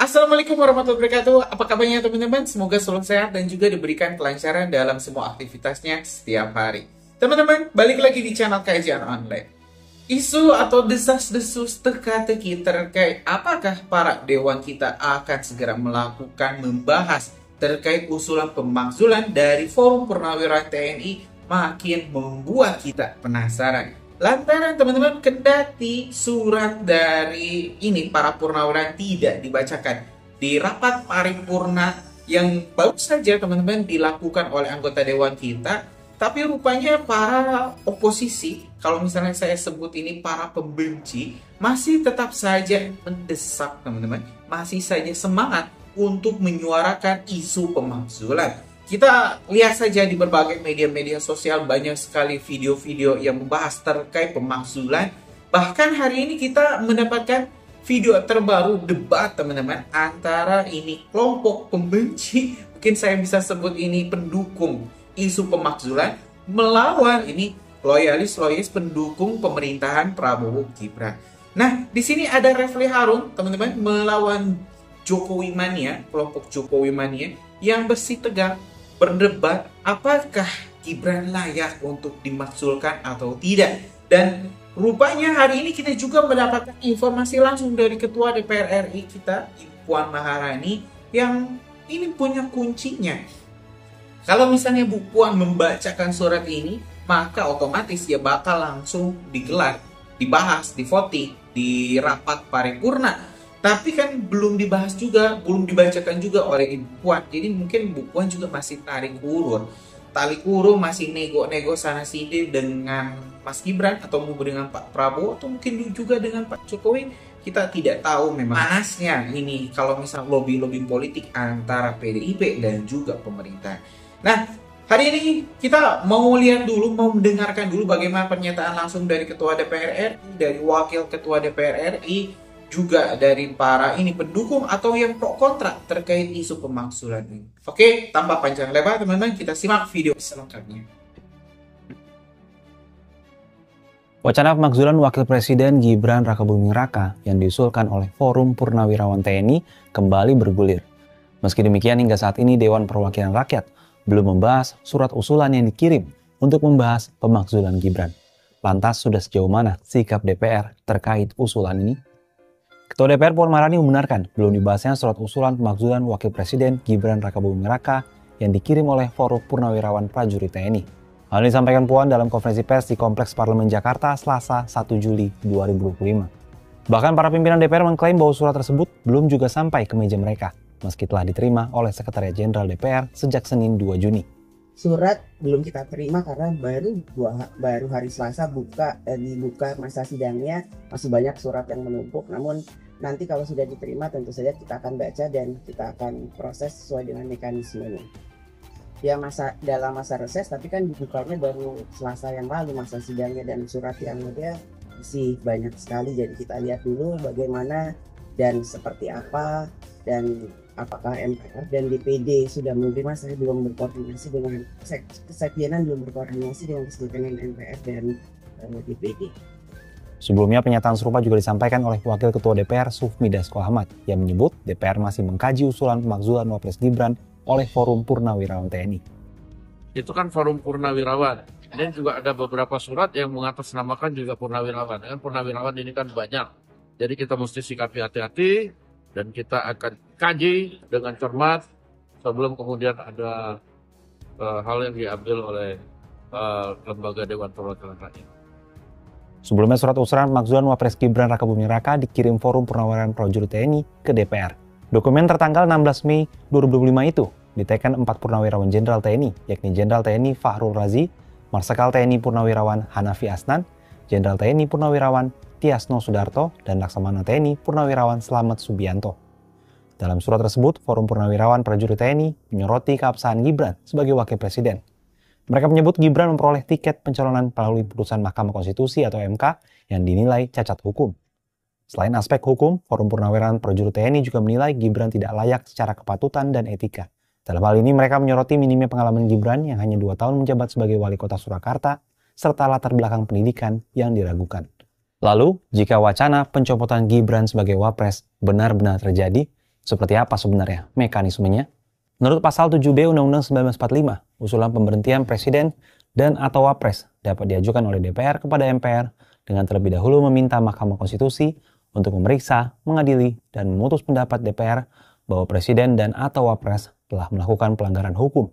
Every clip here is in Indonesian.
Assalamualaikum warahmatullahi wabarakatuh. Apa kabarnya teman-teman? Semoga selalu sehat dan juga diberikan kelancaran dalam semua aktivitasnya setiap hari. Teman-teman, balik lagi di channel Kajian Online. Isu atau desas-desus teka-teki terkait apakah para dewan kita akan segera melakukan membahas terkait usulan pemakzulan dari Forum Purnawirawan TNI makin membuat kita penasaran. Lantaran teman-teman, kendati surat dari ini para purnawirawan tidak dibacakan di rapat paripurna yang baru saja teman-teman dilakukan oleh anggota dewan kita, tapi rupanya para oposisi, kalau misalnya saya sebut ini para pembenci, masih tetap saja mendesak teman-teman, masih saja semangat untuk menyuarakan isu pemakzulan. Kita lihat saja di berbagai media-media sosial banyak sekali video-video yang membahas terkait pemakzulan. Bahkan hari ini kita mendapatkan video terbaru debat teman-teman antara ini kelompok pembenci, mungkin saya bisa sebut ini pendukung isu pemakzulan, melawan ini loyalis pendukung pemerintahan Prabowo Gibran. Nah, di sini ada Refli Harun teman-teman melawan Jokowi Mania, kelompok Jokowi Mania yang bersitegang berdebat apakah Gibran layak untuk dimakzulkan atau tidak. Dan rupanya hari ini kita juga mendapatkan informasi langsung dari Ketua DPR RI kita, Ibu Puan Maharani, yang ini punya kuncinya. Kalau misalnya Bu Puan membacakan surat ini, maka otomatis ya bakal langsung digelar, dibahas, divoting di rapat paripurna. Tapi kan belum dibahas juga, belum dibacakan juga oleh Ibu Puan. Jadi mungkin Bu Puan juga masih tarik ulur. Tarik ulur masih nego-nego sana sini dengan Mas Gibran atau dengan Pak Prabowo atau mungkin juga dengan Pak Jokowi. Kita tidak tahu memang panasnya ini kalau misal lobby-lobby politik antara PDIP dan juga pemerintah. Nah, hari ini kita mau lihat dulu, mau mendengarkan dulu bagaimana pernyataan langsung dari Ketua DPR RI, dari Wakil Ketua DPR RI, juga dari para ini pendukung atau yang pro kontra terkait isu pemakzulan ini. Oke, tanpa panjang lebar teman-teman, kita simak video selengkapnya. Wacana pemakzulan Wakil Presiden Gibran Rakabuming Raka yang diusulkan oleh Forum Purnawirawan TNI kembali bergulir. Meski demikian, hingga saat ini Dewan Perwakilan Rakyat belum membahas surat usulan yang dikirim untuk membahas pemakzulan Gibran. Lantas, sudah sejauh mana sikap DPR terkait usulan ini? Ketua DPR Puan Maharani membenarkan belum dibahasnya surat usulan pemakzulan Wakil Presiden Gibran Rakabuming Raka yang dikirim oleh Forum Purnawirawan Prajurit TNI. Hal ini disampaikan Puan dalam konferensi pers di Kompleks Parlemen Jakarta Selasa 1 Juli 2025. Bahkan para pimpinan DPR mengklaim bahwa surat tersebut belum juga sampai ke meja mereka, meski telah diterima oleh Sekretariat Jenderal DPR sejak Senin 2 Juni. Surat belum kita terima karena baru hari Selasa dibuka masa sidangnya, masih banyak surat yang menumpuk. Namun nanti kalau sudah diterima tentu saja kita akan baca dan kita akan proses sesuai dengan mekanismenya. Ya dalam masa reses, tapi kan dibukanya baru Selasa yang lalu masa sidangnya, dan surat yang ada masih banyak sekali. Jadi kita lihat dulu bagaimana dan seperti apa, dan apakah MPR dan DPD sudah menerima. Saya belum berkoordinasi dengan Kesekjenan, belum berkoordinasi dengan Kesekjenan MPR dan DPD. Sebelumnya, pernyataan serupa juga disampaikan oleh Wakil Ketua DPR Sufmi Dasko Ahmad yang menyebut DPR masih mengkaji usulan pemakzulan Wapres Gibran oleh Forum Purnawirawan TNI. Itu kan Forum Purnawirawan. Dan juga ada beberapa surat yang mengatasnamakan juga Purnawirawan. Kan Purnawirawan ini kan banyak. Jadi kita mesti sikapi hati-hati dan kita akan kaji dengan cermat sebelum kemudian ada hal yang diambil oleh lembaga Dewan Perwakilan Rakyat. Sebelumnya, surat usulan pemakzulan Wapres Gibran Rakabuming Raka dikirim Forum Purnawirawan Prajurit TNI ke DPR. Dokumen tertanggal 16 Mei 2025 itu diteken 4 Purnawirawan Jenderal TNI, yakni Jenderal TNI Fahrul Razi, Marsikal TNI Purnawirawan Hanafi Asnan, Jenderal TNI Purnawirawan Tiasno Sudarto, dan Laksamana TNI Purnawirawan Slamet Subianto. Dalam surat tersebut, Forum Purnawirawan Prajurit TNI menyoroti keabsahan Gibran sebagai Wakil Presiden. Mereka menyebut Gibran memperoleh tiket pencalonan melalui putusan Mahkamah Konstitusi atau MK yang dinilai cacat hukum. Selain aspek hukum, Forum Purnawirawan Prajurit TNI juga menilai Gibran tidak layak secara kepatutan dan etika. Dalam hal ini, mereka menyoroti minimnya pengalaman Gibran yang hanya 2 tahun menjabat sebagai Wali Kota Surakarta, serta latar belakang pendidikan yang diragukan. Lalu, jika wacana pencopotan Gibran sebagai Wapres benar-benar terjadi, Seperti apa sebenarnya mekanismenya? Menurut pasal 7B Undang-Undang 1945, usulan pemberhentian presiden dan atau wapres dapat diajukan oleh DPR kepada MPR dengan terlebih dahulu meminta Mahkamah Konstitusi untuk memeriksa, mengadili, dan memutus pendapat DPR bahwa presiden dan atau wapres telah melakukan pelanggaran hukum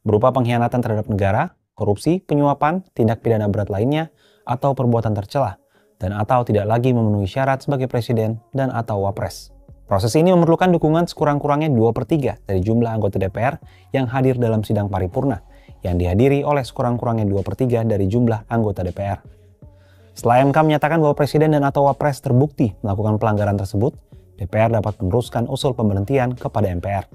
berupa pengkhianatan terhadap negara, korupsi, penyuapan, tindak pidana berat lainnya, atau perbuatan tercela, dan atau tidak lagi memenuhi syarat sebagai presiden dan atau wapres. Proses ini memerlukan dukungan sekurang-kurangnya 2/3 dari jumlah anggota DPR yang hadir dalam sidang paripurna, yang dihadiri oleh sekurang-kurangnya 2/3 dari jumlah anggota DPR. Setelah MK menyatakan bahwa presiden dan atau wapres terbukti melakukan pelanggaran tersebut, DPR dapat meneruskan usul pemberhentian kepada MPR.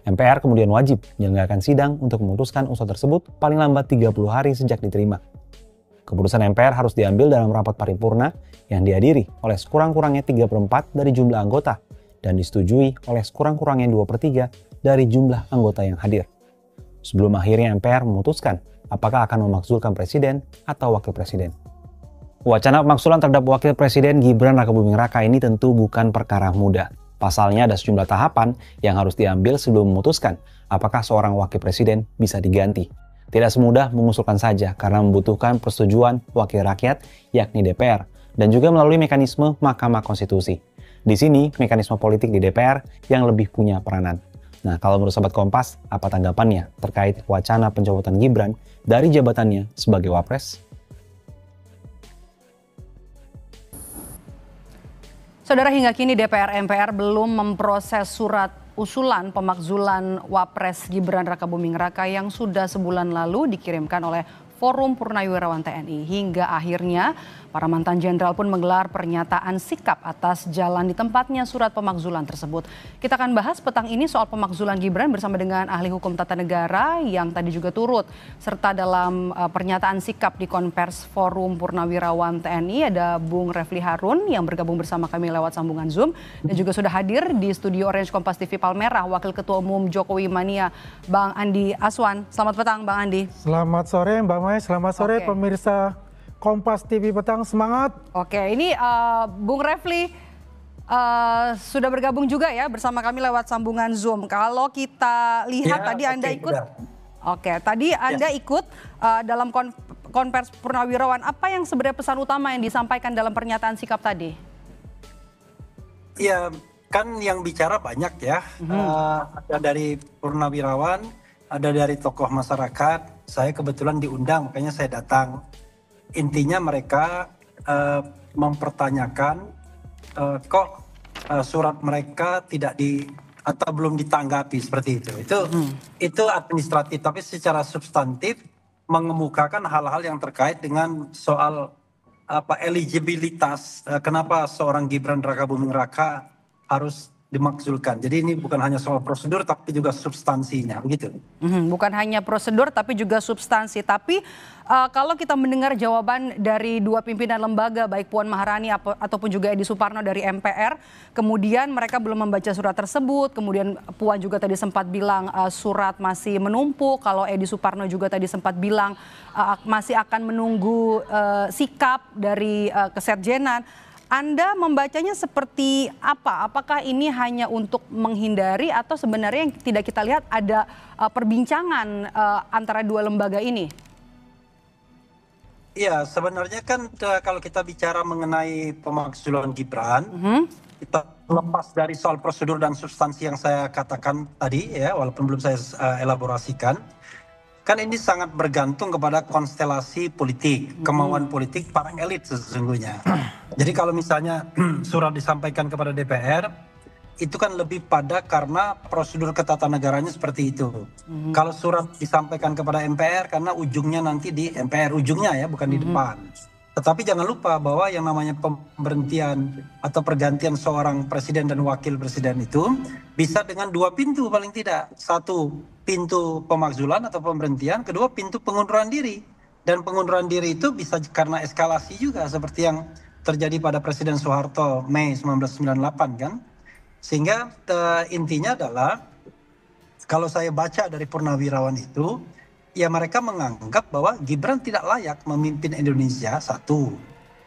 MPR kemudian wajib menyelenggarakan sidang untuk memutuskan usul tersebut paling lambat 30 hari sejak diterima. Keputusan MPR harus diambil dalam rapat paripurna yang dihadiri oleh sekurang-kurangnya 3/4 dari jumlah anggota dan disetujui oleh sekurang-kurangnya 2/3 dari jumlah anggota yang hadir. Sebelum akhirnya MPR memutuskan apakah akan memakzulkan presiden atau wakil presiden. Wacana pemakzulan terhadap wakil presiden Gibran Rakabuming Raka ini tentu bukan perkara mudah. Pasalnya ada sejumlah tahapan yang harus diambil sebelum memutuskan apakah seorang wakil presiden bisa diganti. Tidak semudah mengusulkan saja karena membutuhkan persetujuan wakil rakyat yakni DPR dan juga melalui mekanisme Mahkamah Konstitusi. Di sini mekanisme politik di DPR yang lebih punya peranan. Nah, kalau menurut Sobat Kompas, apa tanggapannya terkait wacana pencopotan Gibran dari jabatannya sebagai wapres? Saudara, hingga kini DPR MPR belum memproses surat usulan pemakzulan Wapres Gibran Rakabuming Raka yang sudah sebulan lalu dikirimkan oleh Forum Purnawirawan TNI. Hingga akhirnya para mantan jenderal pun menggelar pernyataan sikap atas jalan di tempatnya surat pemakzulan tersebut. Kita akan bahas petang ini soal pemakzulan Gibran bersama dengan ahli hukum tata negara yang tadi juga turut serta dalam pernyataan sikap di Konvers Forum Purnawirawan TNI. Ada Bung Refli Harun yang bergabung bersama kami lewat sambungan Zoom dan juga sudah hadir di studio Orange Kompas TV Palmerah Wakil Ketua Umum Jokowi Mania Bang Andi Aswan. Selamat petang Bang Andi. Selamat sore Mbak Mai, selamat sore pemirsa Kompas TV Petang, semangat. Oke, ini Bung Refli sudah bergabung juga ya bersama kami lewat sambungan Zoom. Kalau kita lihat ya, tadi Anda ikut, tadi Anda ikut dalam Konvers Purnawirawan. Apa yang sebenarnya pesan utama yang disampaikan dalam pernyataan sikap tadi? Ya, kan yang bicara banyak ya. Ada dari Purnawirawan, ada dari tokoh masyarakat. Saya kebetulan diundang, makanya saya datang. Intinya mereka mempertanyakan kok surat mereka tidak atau belum ditanggapi seperti itu. Itu administratif, tapi secara substantif mengemukakan hal-hal yang terkait dengan soal eligibilitas, kenapa seorang Gibran Rakabuming Raka harus dimakzulkan. Jadi ini bukan hanya soal prosedur tapi juga substansinya, begitu. Bukan hanya prosedur tapi juga substansi. Tapi kalau kita mendengar jawaban dari dua pimpinan lembaga baik Puan Maharani ataupun juga Edi Suparno dari MPR, kemudian mereka belum membaca surat tersebut. Kemudian Puan juga tadi sempat bilang surat masih menumpuk. Kalau Edi Suparno juga tadi sempat bilang masih akan menunggu sikap dari Kesekjenan. Anda membacanya seperti apa? Apakah ini hanya untuk menghindari atau sebenarnya yang tidak kita lihat ada perbincangan antara dua lembaga ini? Iya, sebenarnya kan kalau kita bicara mengenai pemakzulan Gibran, kita lepas dari soal prosedur dan substansi yang saya katakan tadi ya, walaupun belum saya elaborasikan. Kan ini sangat bergantung kepada konstelasi politik, kemauan politik para elit sesungguhnya. Jadi kalau misalnya surat disampaikan kepada DPR, itu kan lebih pada karena prosedur ketatanegaranya seperti itu. Kalau surat disampaikan kepada MPR karena ujungnya nanti di MPR, ujungnya ya, bukan di depan. Tetapi jangan lupa bahwa yang namanya pemberhentian atau pergantian seorang presiden dan wakil presiden itu bisa dengan dua pintu paling tidak. Satu, pintu pemakzulan atau pemberhentian. Kedua, pintu pengunduran diri. Dan pengunduran diri itu bisa karena eskalasi juga seperti yang terjadi pada Presiden Soeharto Mei 1998 kan. Sehingga intinya adalah kalau saya baca dari Purnawirawan itu, ya mereka menganggap bahwa Gibran tidak layak memimpin Indonesia, satu.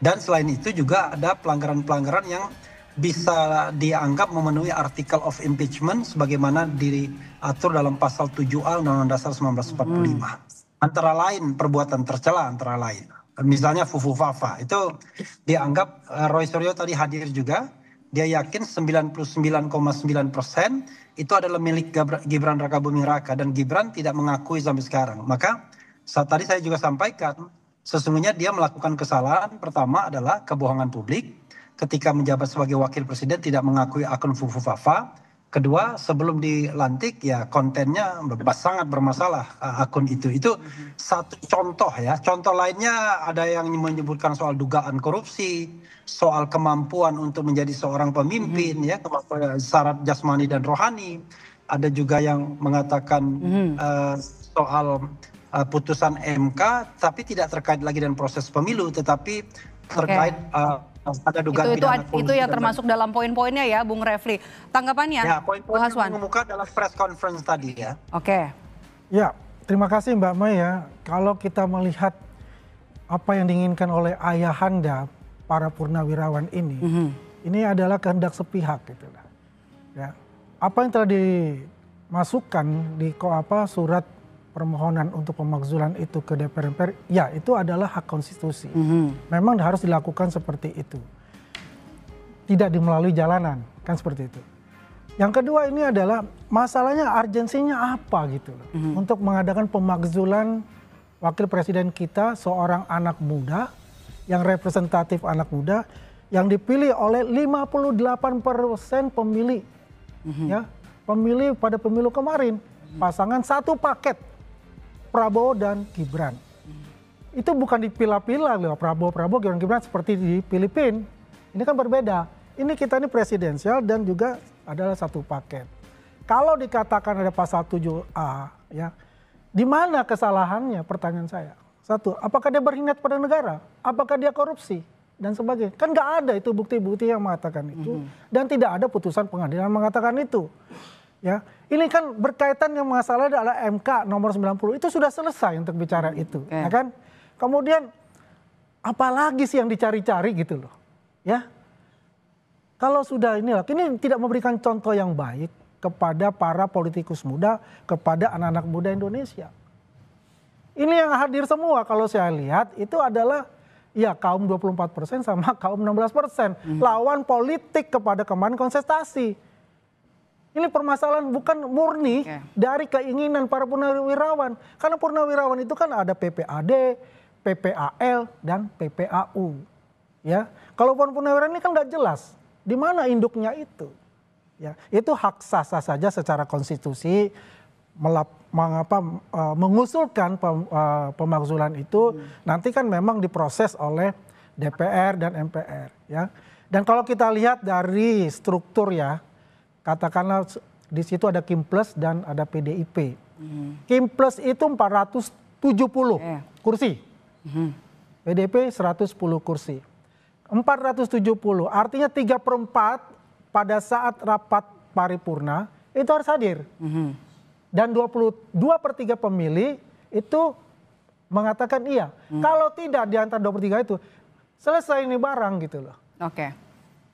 Dan selain itu juga ada pelanggaran-pelanggaran yang bisa dianggap memenuhi artikel of impeachment sebagaimana diatur dalam pasal 7A Undang-Undang Dasar 1945. Antara lain perbuatan tercela antara lain. Misalnya Fufu Fafa itu dianggap Roy Suryo tadi hadir juga, dia yakin 99,9% itu adalah milik Gibran Rakabuming Raka dan Gibran tidak mengakui sampai sekarang. Maka tadi saya juga sampaikan sesungguhnya dia melakukan kesalahan pertama adalah kebohongan publik ketika menjabat sebagai wakil presiden tidak mengakui akun Fufu Fafa. Kedua, sebelum dilantik ya kontennya sangat bermasalah akun itu. Itu satu contoh ya. Contoh lainnya ada yang menyebutkan soal dugaan korupsi, soal kemampuan untuk menjadi seorang pemimpin ya, syarat jasmani dan rohani. Ada juga yang mengatakan soal putusan MK tapi tidak terkait lagi dengan proses pemilu tetapi terkait ada dugaan itu yang termasuk dalam poin-poinnya ya, Bung Refli. Tanggapannya, ya, poin-poin Bung Haswan. yang mengemuka dalam press conference tadi ya. Oke. Ya, terima kasih Mbak Mai ya. Kalau kita melihat apa yang diinginkan oleh ayahanda para purnawirawan ini adalah kehendak sepihak gitu lah. Ya, apa yang telah dimasukkan di surat permohonan untuk pemakzulan itu ke DPR MPR, ya itu adalah hak konstitusi. Memang harus dilakukan seperti itu. Tidak melalui jalanan, kan seperti itu. Yang kedua ini adalah masalahnya urgensinya apa gitu loh. Untuk mengadakan pemakzulan wakil presiden kita, seorang anak muda, yang representatif anak muda, yang dipilih oleh 58% pemilih. Ya, pemilih pada pemilu kemarin. Pasangan satu paket. Prabowo dan Gibran. Itu bukan dipilah-pilah loh, Prabowo, Gibran seperti di Filipina. Ini kan berbeda. Ini kita ini presidensial dan juga adalah satu paket. Kalau dikatakan ada pasal 7A, ya, di mana kesalahannya? Pertanyaan saya. Satu, apakah dia berkhianat pada negara? Apakah dia korupsi? Dan sebagainya. Kan nggak ada itu bukti-bukti yang mengatakan itu. Dan tidak ada putusan pengadilan yang mengatakan itu. Ya, ini kan berkaitan yang masalah adalah MK nomor 90 itu sudah selesai untuk bicara itu, ya kan? Kemudian apalagi sih yang dicari-cari gitu loh, ya? Kalau sudah ini tidak memberikan contoh yang baik kepada para politikus muda, kepada anak-anak muda Indonesia. Ini yang hadir semua kalau saya lihat itu adalah ya kaum 24% sama kaum 16%, lawan politik kepada kemarin kontestasi. Ini permasalahan bukan murni dari keinginan para purnawirawan. Karena purnawirawan itu kan ada PPAD, PPAL, dan PPAU. Ya, kalau purnawirawan ini kan nggak jelas di mana induknya itu. Ya, itu hak sah-sah saja secara konstitusi mengusulkan pemakzulan itu. Nanti kan memang diproses oleh DPR dan MPR. Ya, dan kalau kita lihat dari struktur ya. Katakanlah di situ ada Kim Plus dan ada PDIP. Kim Plus itu 470 kursi. PDIP 110 kursi. 470 artinya 3/4 pada saat rapat paripurna itu harus hadir. Dan 22/3 pemilih itu mengatakan iya. Kalau tidak di antara 23 itu selesai ini barang gitu loh. Oke.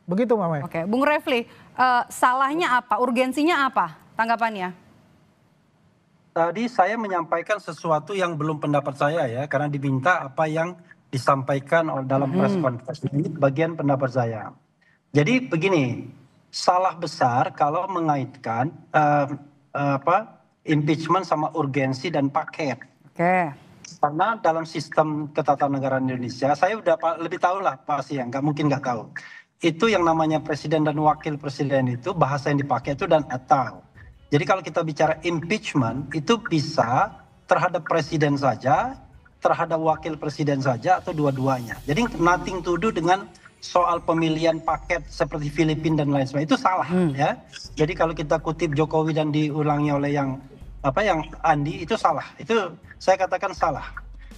Begitu Mama. Oke, Bung Refli, salahnya apa? Urgensinya apa? Tanggapannya? Tadi saya menyampaikan sesuatu yang belum pendapat saya ya, karena diminta apa yang disampaikan dalam press conference. Ini bagian pendapat saya. Jadi begini, salah besar kalau mengaitkan impeachment sama urgensi dan paket. Oke. Karena dalam sistem ketatanegaraan Indonesia, saya udah lebih tahu lah pasti ya, mungkin nggak tahu. Itu yang namanya presiden dan wakil presiden itu bahasa yang dipakai itu dan atau. Jadi kalau kita bicara impeachment itu bisa terhadap presiden saja, terhadap wakil presiden saja atau dua-duanya. Jadi nothing to do dengan soal pemilihan paket seperti Filipina dan lain sebagainya itu salah ya. Jadi kalau kita kutip Jokowi dan diulangi oleh yang Andi itu salah. Itu saya katakan salah.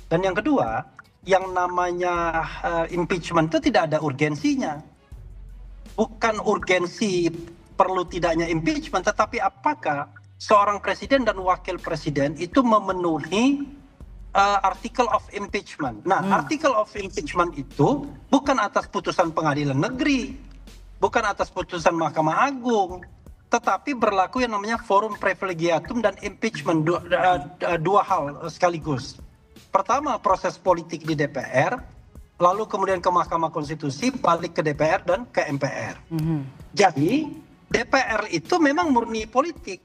Dan yang kedua, yang namanya impeachment itu tidak ada urgensinya. Bukan urgensi perlu tidaknya impeachment, tetapi apakah seorang presiden dan wakil presiden itu memenuhi article of impeachment. Nah, article of impeachment itu bukan atas putusan pengadilan negeri, bukan atas putusan Mahkamah Agung, tetapi berlaku yang namanya forum privilegiatum dan impeachment, dua hal sekaligus. Pertama, proses politik di DPR, lalu kemudian ke Mahkamah Konstitusi, balik ke DPR dan ke MPR. Jadi DPR itu memang murni politik.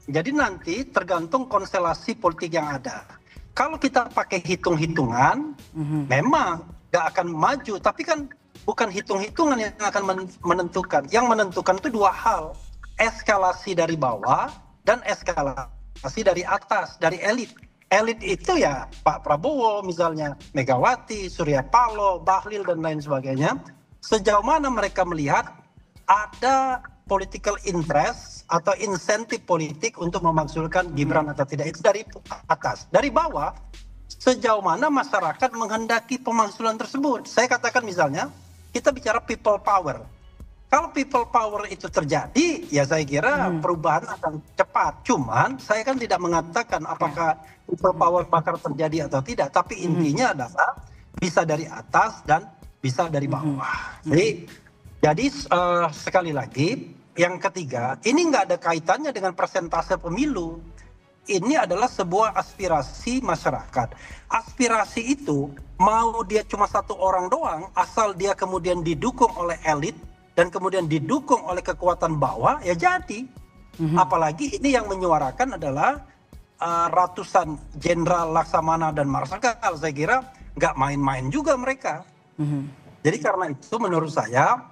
Jadi nanti tergantung konstelasi politik yang ada. Kalau kita pakai hitung-hitungan, memang nggak akan maju. Tapi kan bukan hitung-hitungan yang akan menentukan. Yang menentukan itu dua hal. Eskalasi dari bawah dan eskalasi dari atas, dari elit. Elit itu ya Pak Prabowo misalnya, Megawati, Surya Paloh, Bahlil dan lain sebagainya. Sejauh mana mereka melihat ada political interest atau insentif politik untuk memakzulkan Gibran atau tidak. Itu dari atas. Dari bawah, sejauh mana masyarakat menghendaki pemakzulan tersebut. Saya katakan misalnya, kita bicara people power. Kalau people power itu terjadi, ya saya kira perubahan akan cepat. Cuman saya kan tidak mengatakan apakah people power bakal terjadi atau tidak. Tapi intinya adalah bisa dari atas dan bisa dari bawah. Jadi sekali lagi, yang ketiga, ini nggak ada kaitannya dengan persentase pemilu. Ini adalah sebuah aspirasi masyarakat. Aspirasi itu mau dia cuma satu orang doang, asal dia kemudian didukung oleh elit, dan kemudian didukung oleh kekuatan bawah, ya jadi. Apalagi ini yang menyuarakan adalah ratusan jenderal Laksamana dan Marsikal. Saya kira nggak main-main juga mereka. Jadi karena itu menurut saya,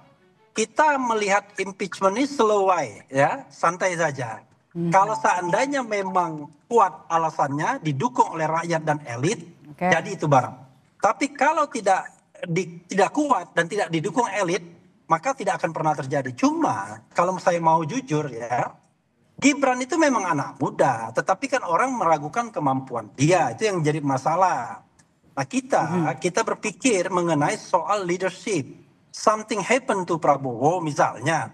kita melihat impeachment ini slow way, ya, santai saja. Kalau seandainya memang kuat alasannya, didukung oleh rakyat dan elit, jadi itu barang. Tapi kalau tidak kuat dan tidak didukung elit, maka tidak akan pernah terjadi. Cuma kalau saya mau jujur ya, Gibran itu memang anak muda, tetapi kan orang meragukan kemampuan dia, itu yang jadi masalah. Nah kita berpikir mengenai soal leadership. Something happen to Prabowo misalnya.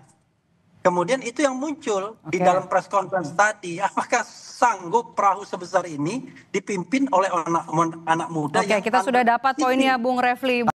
Kemudian itu yang muncul di dalam press conference tadi. Apakah sanggup perahu sebesar ini dipimpin oleh anak muda? Oke, kita sudah dapat poinnya Bung Refli.